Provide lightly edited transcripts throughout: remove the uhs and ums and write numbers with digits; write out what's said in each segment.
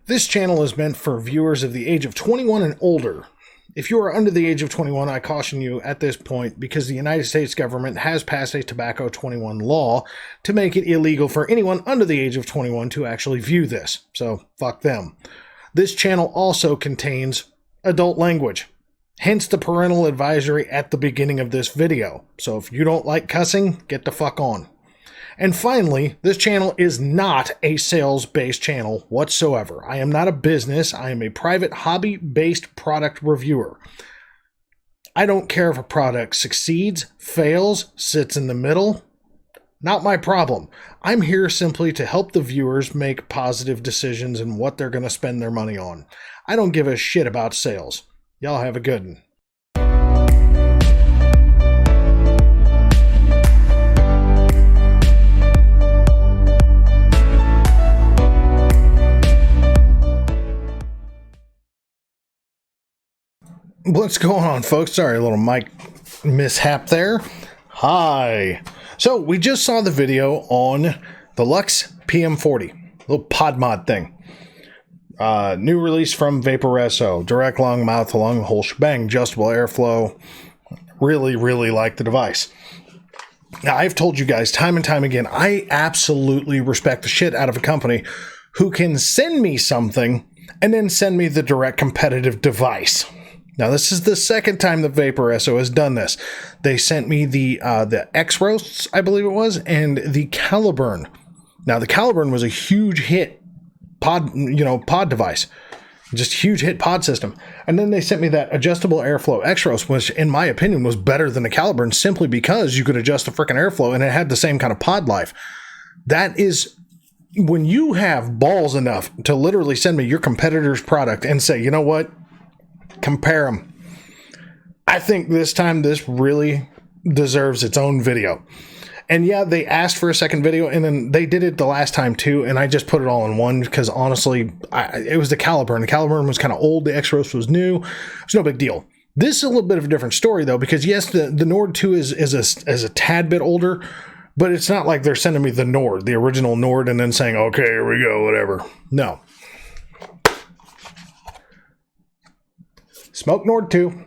This channel is meant for viewers of the age of 21 and older. If you are under the age of 21, I caution you at this point because the United States government has passed a Tobacco 21 law to make it illegal for anyone under the age of 21 to actually view this. So, fuck them. This channel also contains adult language, hence the parental advisory at the beginning of this video. So if you don't like cussing, get the fuck on. And finally, this channel is not a sales-based channel whatsoever. I am not a business. I am a private hobby-based product reviewer. I don't care if a product succeeds, fails, sits in the middle. Not my problem. I'm here simply to help the viewers make positive decisions in what they're going to spend their money on. I don't give a shit about sales. Y'all have a good one. What's going on, folks? Sorry, a little mic mishap there. Hi. So, we just saw the video on the LUXE PM40, little pod mod thing. New release from Vaporesso, direct lung, mouth to lung, whole shebang, adjustable airflow. Really like the device. Now, I've told you guys time and time again, I absolutely respect the shit out of a company who can send me something and then send me the direct competitive device. Now, this is the second time that Vaporesso has done this. They sent me the X-Roasts, I believe it was, and the Caliburn. Now, the Caliburn was a huge hit pod device. Just huge hit pod system. And then they sent me that adjustable airflow X-Roast, which, in my opinion, was better than the Caliburn simply because you could adjust the freaking airflow and it had the same kind of pod life. That is, when you have balls enough to literally send me your competitor's product and say, you know what? Compare them. I think this time this really deserves its own video. And yeah, they asked for a second video, and then they did it the last time too, and I just put it all in one because honestly, it was the Caliburn. The Caliburn was kind of old. The X-Roast was new. It's no big deal. This is a little bit of a different story though, because yes, the Nord 2 is a tad bit older, but it's not like they're sending me the Nord, the original Nord, and then saying, okay, here we go, whatever. No. SMOK Nord 2,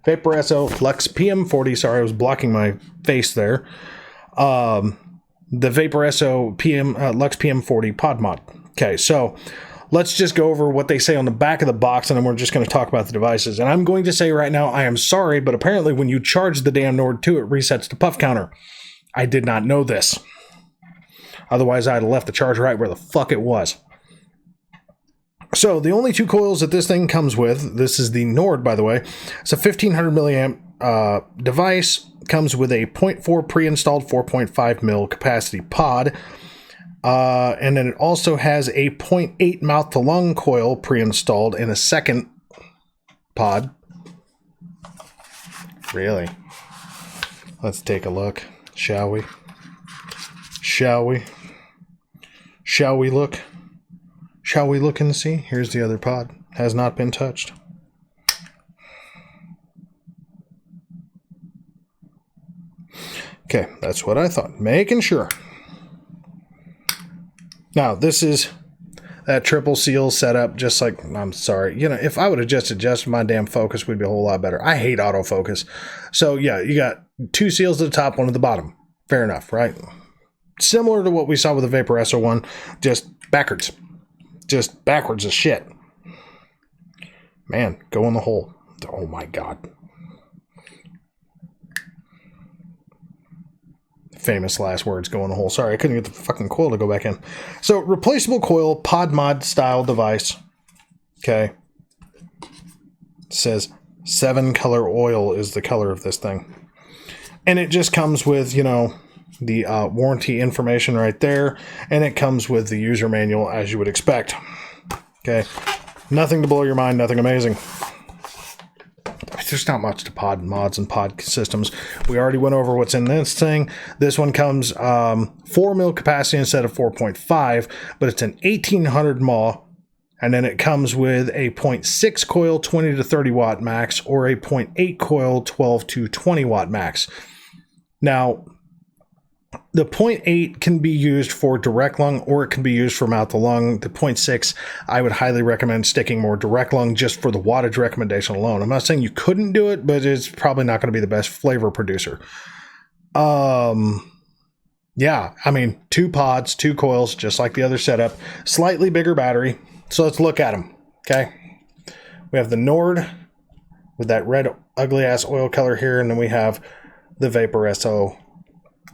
Vaporesso LUXE PM40. Sorry, I was blocking my face there. The Vaporesso LUXE PM40 pod mod. Okay, so let's just go over what they say on the back of the box, and then we're just going to talk about the devices. And I'm going to say right now, I am sorry, but apparently when you charge the damn Nord 2, it resets the puff counter. I did not know this. Otherwise, I'd have left the charge right where the fuck it was. So, the only two coils that this thing comes with, this is the Nord, by the way. It's a 1500 milliamp device. Comes with a 0.4 pre-installed 4.5 mil capacity pod. And then it also has a 0.8 mouth-to-lung coil pre-installed in a second pod. Really? Let's take a look, shall we? Shall we? Shall we look? Shall we look and see? Here's the other pod. Has not been touched. Okay, that's what I thought. Making sure. Now, this is that triple seal setup, just like, I'm sorry. You know, if I would have just adjusted my damn focus, we'd be a whole lot better. I hate autofocus. So, yeah, you got two seals at the top, one at the bottom. Fair enough, right? Similar to what we saw with the Vaporesso one, just backwards. Just backwards as shit. Man, go in the hole. Oh my god. Famous last words, go in the hole. Sorry, I couldn't get the fucking coil to go back in. So, replaceable coil, pod mod style device. Okay. It says 7 color oil is the color of this thing. And it just comes with, you know, the warranty information right there, and it comes with the user manual as you would expect. Okay, nothing to blow your mind, nothing amazing. There's not much to pod mods and pod systems. We already went over what's in this thing. This one comes 4 mil capacity instead of 4.5, but it's an 1800 mAh, and then it comes with a 0.6 coil 20 to 30 watt max, or a 0.8 coil 12 to 20 watt max. Now, The 0.8 can be used for direct lung, or it can be used for mouth to lung. The 0.6, I would highly recommend sticking more direct lung just for the wattage recommendation alone. I'm not saying you couldn't do it, but it's probably not going to be the best flavor producer. Yeah, I mean, 2 pods, 2 coils, just like the other setup. Slightly bigger battery. So let's look at them, okay? We have the Nord with that red ugly-ass oil color here, and then we have the Vaporesso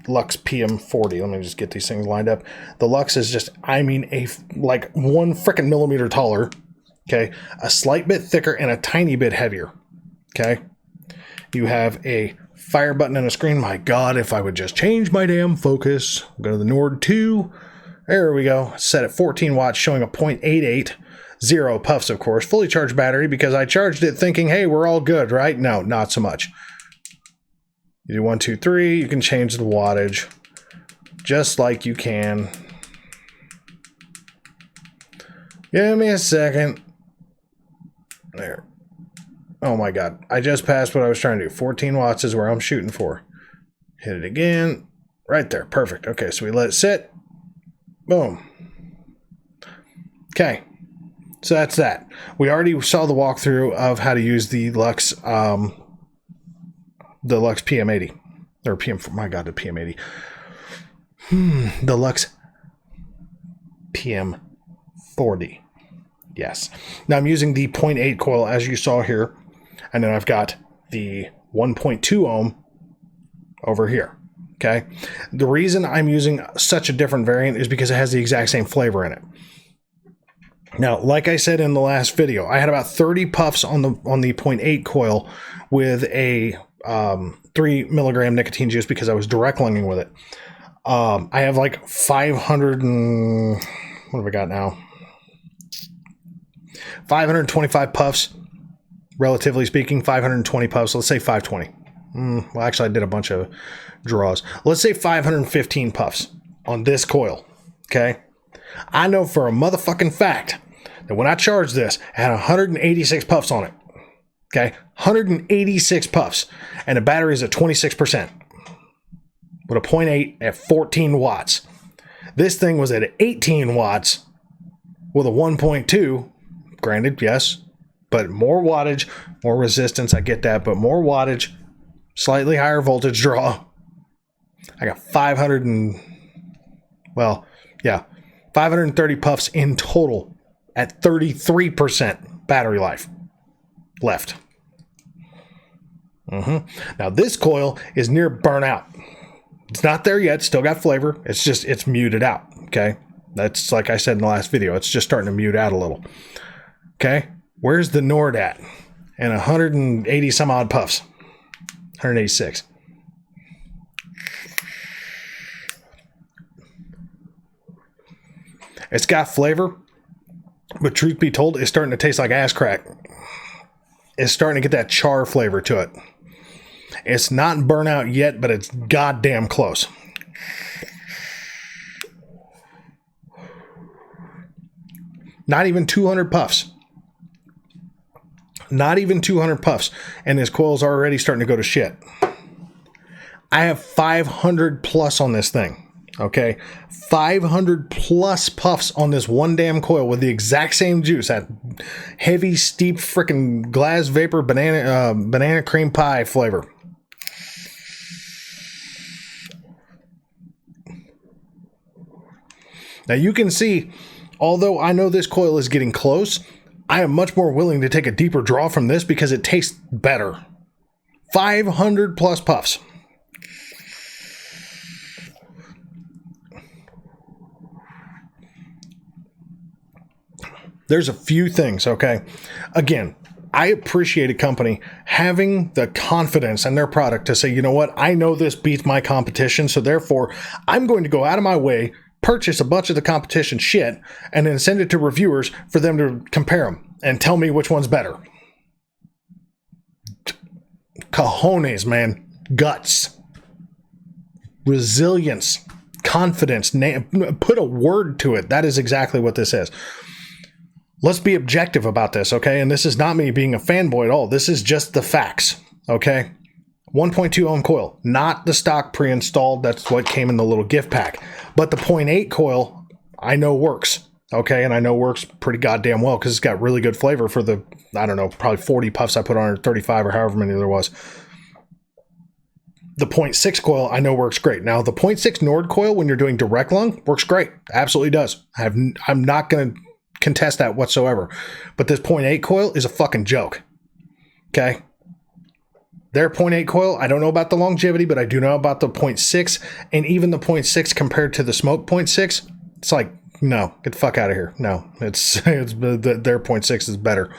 LUXE PM40. Let me just get these things lined up. The Lux is just, I mean, like 1 frickin' millimeter taller, okay? A slight bit thicker and a tiny bit heavier, okay? You have a fire button and a screen. My God, if I would just change my damn focus. Go to the Nord 2. There we go. Set at 14 watts, showing a 0.88. 0 puffs, of course. Fully charged battery, because I charged it thinking, hey, we're all good, right? No, not so much. You do 1, 2, 3. You can change the wattage just like you can. Give me a second. There. Oh my God. I just passed what I was trying to do. 14 watts is where I'm shooting for. Hit it again. Right there. Perfect. Okay, so we let it sit. Boom. Okay. So that's that. We already saw the walkthrough of how to use the LUXE PM80. Or my God, the PM80. The LUXE PM40. Yes. Now I'm using the 0.8 coil, as you saw here. And then I've got the 1.2 ohm over here. Okay. The reason I'm using such a different variant is because it has the exact same flavor in it. Now, like I said in the last video, I had about 30 puffs on the 0.8 coil with a 3 milligram nicotine juice because I was direct lunging with it. I have like 500 and what have I got now? 525 puffs. Relatively speaking, 520 puffs. Let's say 520. Well, actually, I did a bunch of draws. Let's say 515 puffs on this coil. Okay. I know for a motherfucking fact that when I charged this, I had 186 puffs on it. Okay. 186 puffs. And the battery is at 26%. With a 0.8 at 14 watts. This thing was at 18 watts with a 1.2. Granted, yes. But more wattage, more resistance, I get that, but more wattage, slightly higher voltage draw. I got 530 puffs in total at 33% battery life left. Now this coil is near burnout. It's not there yet, still got flavor. It's muted out, okay? That's like I said in the last video, it's just starting to mute out a little. Okay? Where's the Nord at? And 180 some odd puffs. 186. It's got flavor, but truth be told, it's starting to taste like ass crack. It's starting to get that char flavor to it. It's not burnout yet, but it's goddamn close. Not even 200 puffs. Not even 200 puffs, and this coil's already starting to go to shit. I have 500 plus on this thing, okay? 500 plus puffs on this one damn coil with the exact same juice, that heavy, steep, freaking glass vapor banana cream pie flavor. Now you can see, although I know this coil is getting close, I am much more willing to take a deeper draw from this because it tastes better. 500 plus puffs. There's a few things, okay? Again, I appreciate a company having the confidence in their product to say, you know what, I know this beats my competition, so therefore I'm going to go out of my way, purchase a bunch of the competition shit, and then send it to reviewers for them to compare them and tell me which one's better. Cojones, man. Guts. Resilience. Confidence. Put a word to it. That is exactly what this is. Let's be objective about this, okay? And this is not me being a fanboy at all. This is just the facts, okay? 1.2 ohm coil, not the stock pre-installed. That's what came in the little gift pack. But the 0.8 coil, I know works. Okay, and I know works pretty goddamn well because it's got really good flavor for the, I don't know, probably 40 puffs I put on it, 35 or however many there was. The 0.6 coil I know works great. Now, the 0.6 Nord coil, when you're doing direct lung, works great. Absolutely does. I'm not going to contest that whatsoever. But this 0.8 coil is a fucking joke. Okay? Their 0.8 coil, I don't know about the longevity, but I do know about the 0.6. And even the 0.6 compared to the SMOK 0.6, it's like, no, get the fuck out of here. No, their 0.6 is better.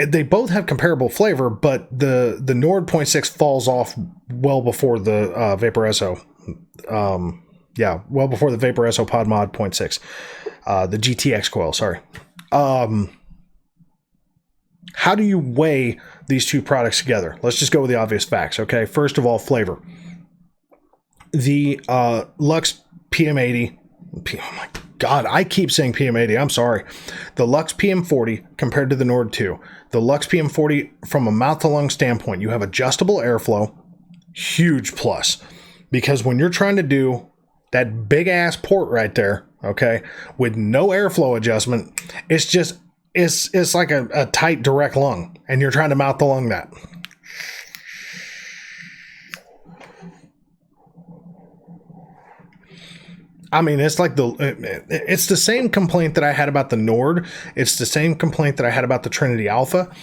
They both have comparable flavor, but the Nord 0.6 falls off well before the Vaporesso. Well before the Vaporesso Pod Mod 0.6. The GTX coil, sorry. How do you weigh these two products together? Let's just go with the obvious facts, okay? First of all, flavor. The Luxe PM80... Oh my God, I keep saying PM80. I'm sorry. The Luxe PM40 compared to the Nord 2. The Luxe PM40, from a mouth-to-lung standpoint, you have adjustable airflow. Huge plus. Because when you're trying to do that big-ass port right there, okay, with no airflow adjustment, it's like a tight direct lung, and you're trying to mouth-to-lung that. I mean, it's the same complaint that I had about the Nord. It's the same complaint that I had about the Trinity Alpha.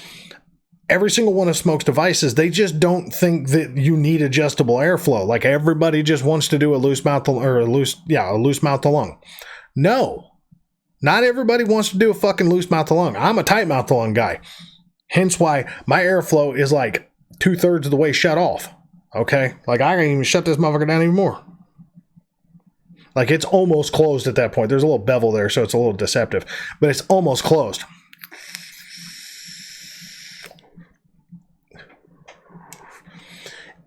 Every single one of SMOK's devices, they just don't think that you need adjustable airflow. Like, everybody just wants to do a loose mouth to lung. No, not everybody wants to do a fucking loose mouth to lung. I'm a tight mouth to lung guy. Hence why my airflow is like 2/3 of the way shut off. Okay, like I can't even shut this motherfucker down anymore. Like, it's almost closed at that point. There's a little bevel there, so it's a little deceptive. But it's almost closed.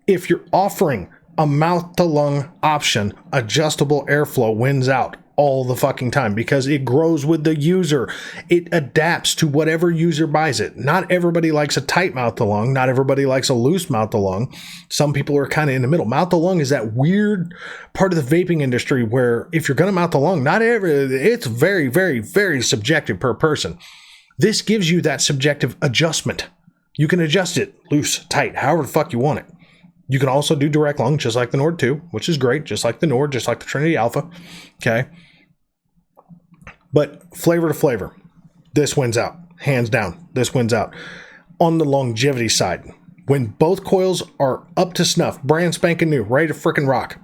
If you're offering a mouth-to-lung option, adjustable airflow wins out all the fucking time because it grows with the user. It adapts to whatever user buys it. Not everybody likes a tight mouth to lung. Not everybody likes a loose mouth to lung. Some people are kind of in the middle. Mouth to lung is that weird part of the vaping industry where if you're going to mouth to lung, it's very, very, very subjective per person. This gives you that subjective adjustment. You can adjust it loose, tight, however the fuck you want it. You can also do direct lung, just like the Nord 2, which is great, just like the Nord, just like the Trinity Alpha. Okay. But flavor to flavor, this wins out. Hands down, this wins out. On the longevity side, when both coils are up to snuff, brand spanking new, ready to frickin' rock,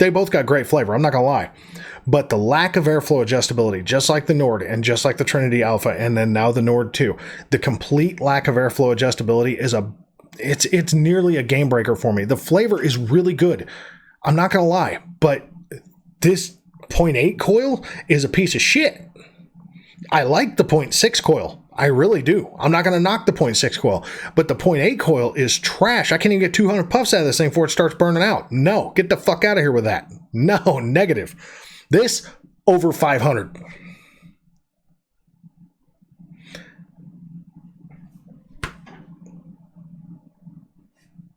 they both got great flavor, I'm not gonna lie. But the lack of airflow adjustability, just like the Nord and just like the Trinity Alpha, and then now the Nord 2, the complete lack of airflow adjustability is it's nearly a game breaker for me. The flavor is really good, I'm not gonna lie, but this 0.8 coil is a piece of shit. I like the 0.6 coil. I really do. I'm not going to knock the 0.6 coil, but the 0.8 coil is trash. I can't even get 200 puffs out of this thing before it starts burning out. No, get the fuck out of here with that. No, negative. This, over 500.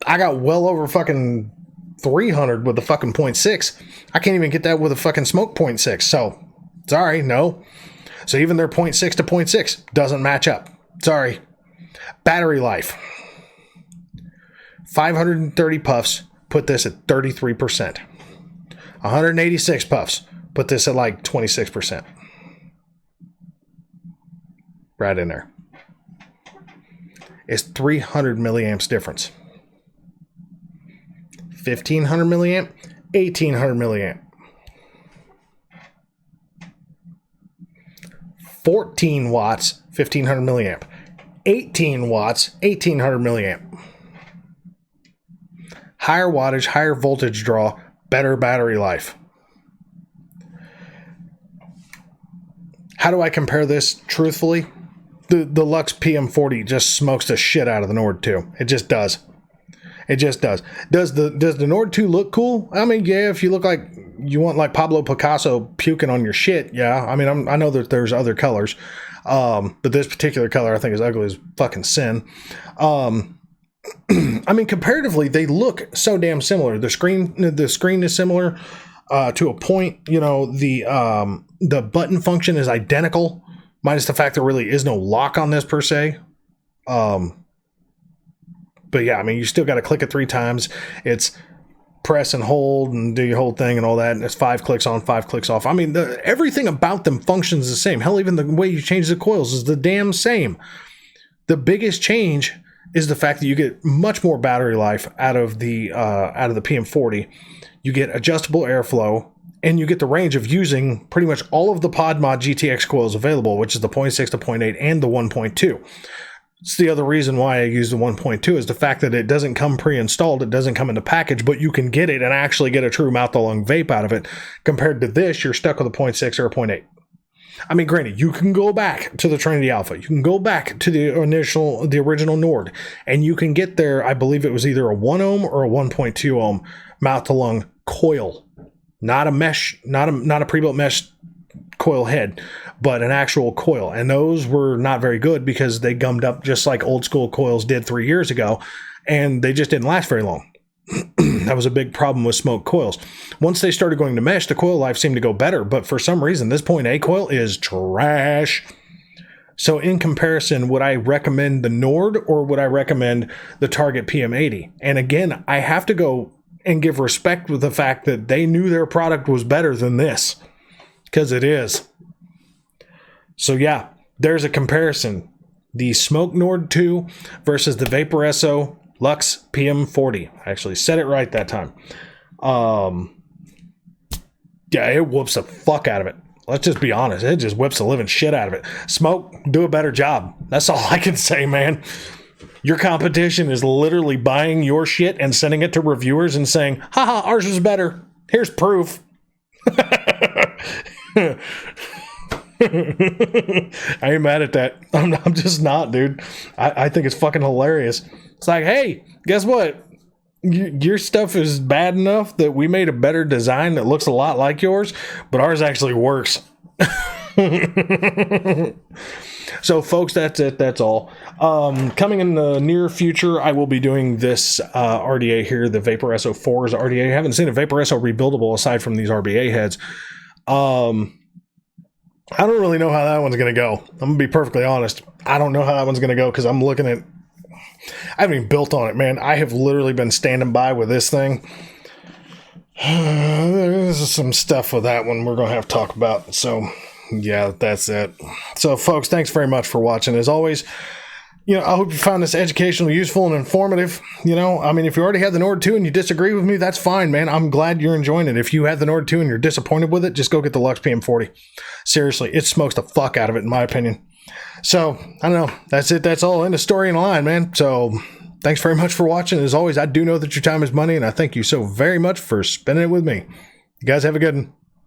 I got well over fucking 300 with the fucking 0.6. I can't even get that with a fucking SMOK 0.6. So, sorry, no. So even their 0.6 to 0.6 doesn't match up. Sorry. Battery life. 530 puffs, put this at 33%. 186 puffs, put this at like 26%. Right in there. It's 300 milliamps difference. 1500 milliamp, 1800 milliamp. 14 watts, 1500 milliamp. 18 watts, 1800 milliamp. Higher wattage, higher voltage draw, better battery life. How do I compare this truthfully? The Luxe PM40 just smokes the shit out of the Nord 2. It just does. It just does. Does the Nord 2 look cool? I mean, yeah, if you look like you want like Pablo Picasso puking on your shit, yeah. I mean, I know that there's other colors, but this particular color I think is ugly as fucking sin. I mean, comparatively, they look so damn similar. The screen is similar to a point. You know, the button function is identical, minus the fact there really is no lock on this per se. But yeah, I mean, you still got to click it 3 times. It's press and hold and do your whole thing and all that, and it's 5 clicks on, 5 clicks off. I mean, everything about them functions the same. Hell, even the way you change the coils is the damn same. The biggest change is the fact that you get much more battery life out of the PM40. You get adjustable airflow, and you get the range of using pretty much all of the PodMod GTX coils available, which is the 0.6, the 0.8, and the 1.2. It's the other reason why I use the 1.2 is the fact that it doesn't come pre-installed, it doesn't come in the package, but you can get it and actually get a true mouth-to-lung vape out of it. Compared to this, you're stuck with a 0.6 or a 0.8. I mean, granted, you can go back to the Trinity Alpha. You can go back to the original Nord, and you can get there. I believe it was either a 1 ohm or a 1.2 ohm mouth-to-lung coil, not a mesh, not a pre-built mesh coil head, but an actual coil. And those were not very good because they gummed up just like old school coils did 3 years ago, and they just didn't last very long. That was a big problem with SMOK coils. Once they started going to mesh, the coil life seemed to go better, but for some reason, this 0.8 coil is trash. So in comparison, would I recommend the Nord or would I recommend the Target PM80? And again, I have to go and give respect with the fact that they knew their product was better than this, because it is. So yeah, there's a comparison. The SMOK Nord 2 versus the Vaporesso LUXE PM40. I actually said it right that time. Yeah, it whoops the fuck out of it. Let's just be honest. It just whips the living shit out of it. SMOK, do a better job. That's all I can say, man. Your competition is literally buying your shit and sending it to reviewers and saying, haha, ours was better. Here's proof. I ain't mad at that. I'm just not, dude. I think it's fucking hilarious. It's like, hey, guess what? Your stuff is bad enough that we made a better design that looks a lot like yours, but ours actually works. So, folks, that's it. That's all. Coming in the near future, I will be doing this RDA here, the Vaporesso 4's RDA. I haven't seen a Vaporesso rebuildable aside from these RBA heads. I don't really know how that one's going to go. I'm going to be perfectly honest. I don't know how that one's going to go because I'm looking at... I haven't even built on it, man. I have literally been standing by with this thing. There's some stuff with that one we're going to have to talk about. So, yeah, that's it. So, folks, thanks very much for watching. As always, I hope you found this educational, useful, and informative. I mean, if you already had the Nord 2 and you disagree with me, that's fine, man. I'm glad you're enjoying it. If you had the Nord 2 and you're disappointed with it, just go get the LUXE PM40. Seriously, it smokes the fuck out of it, in my opinion. So, I don't know. That's it. That's all. End of story and line, man. So, thanks very much for watching. As always, I do know that your time is money, and I thank you so very much for spending it with me. You guys have a good one.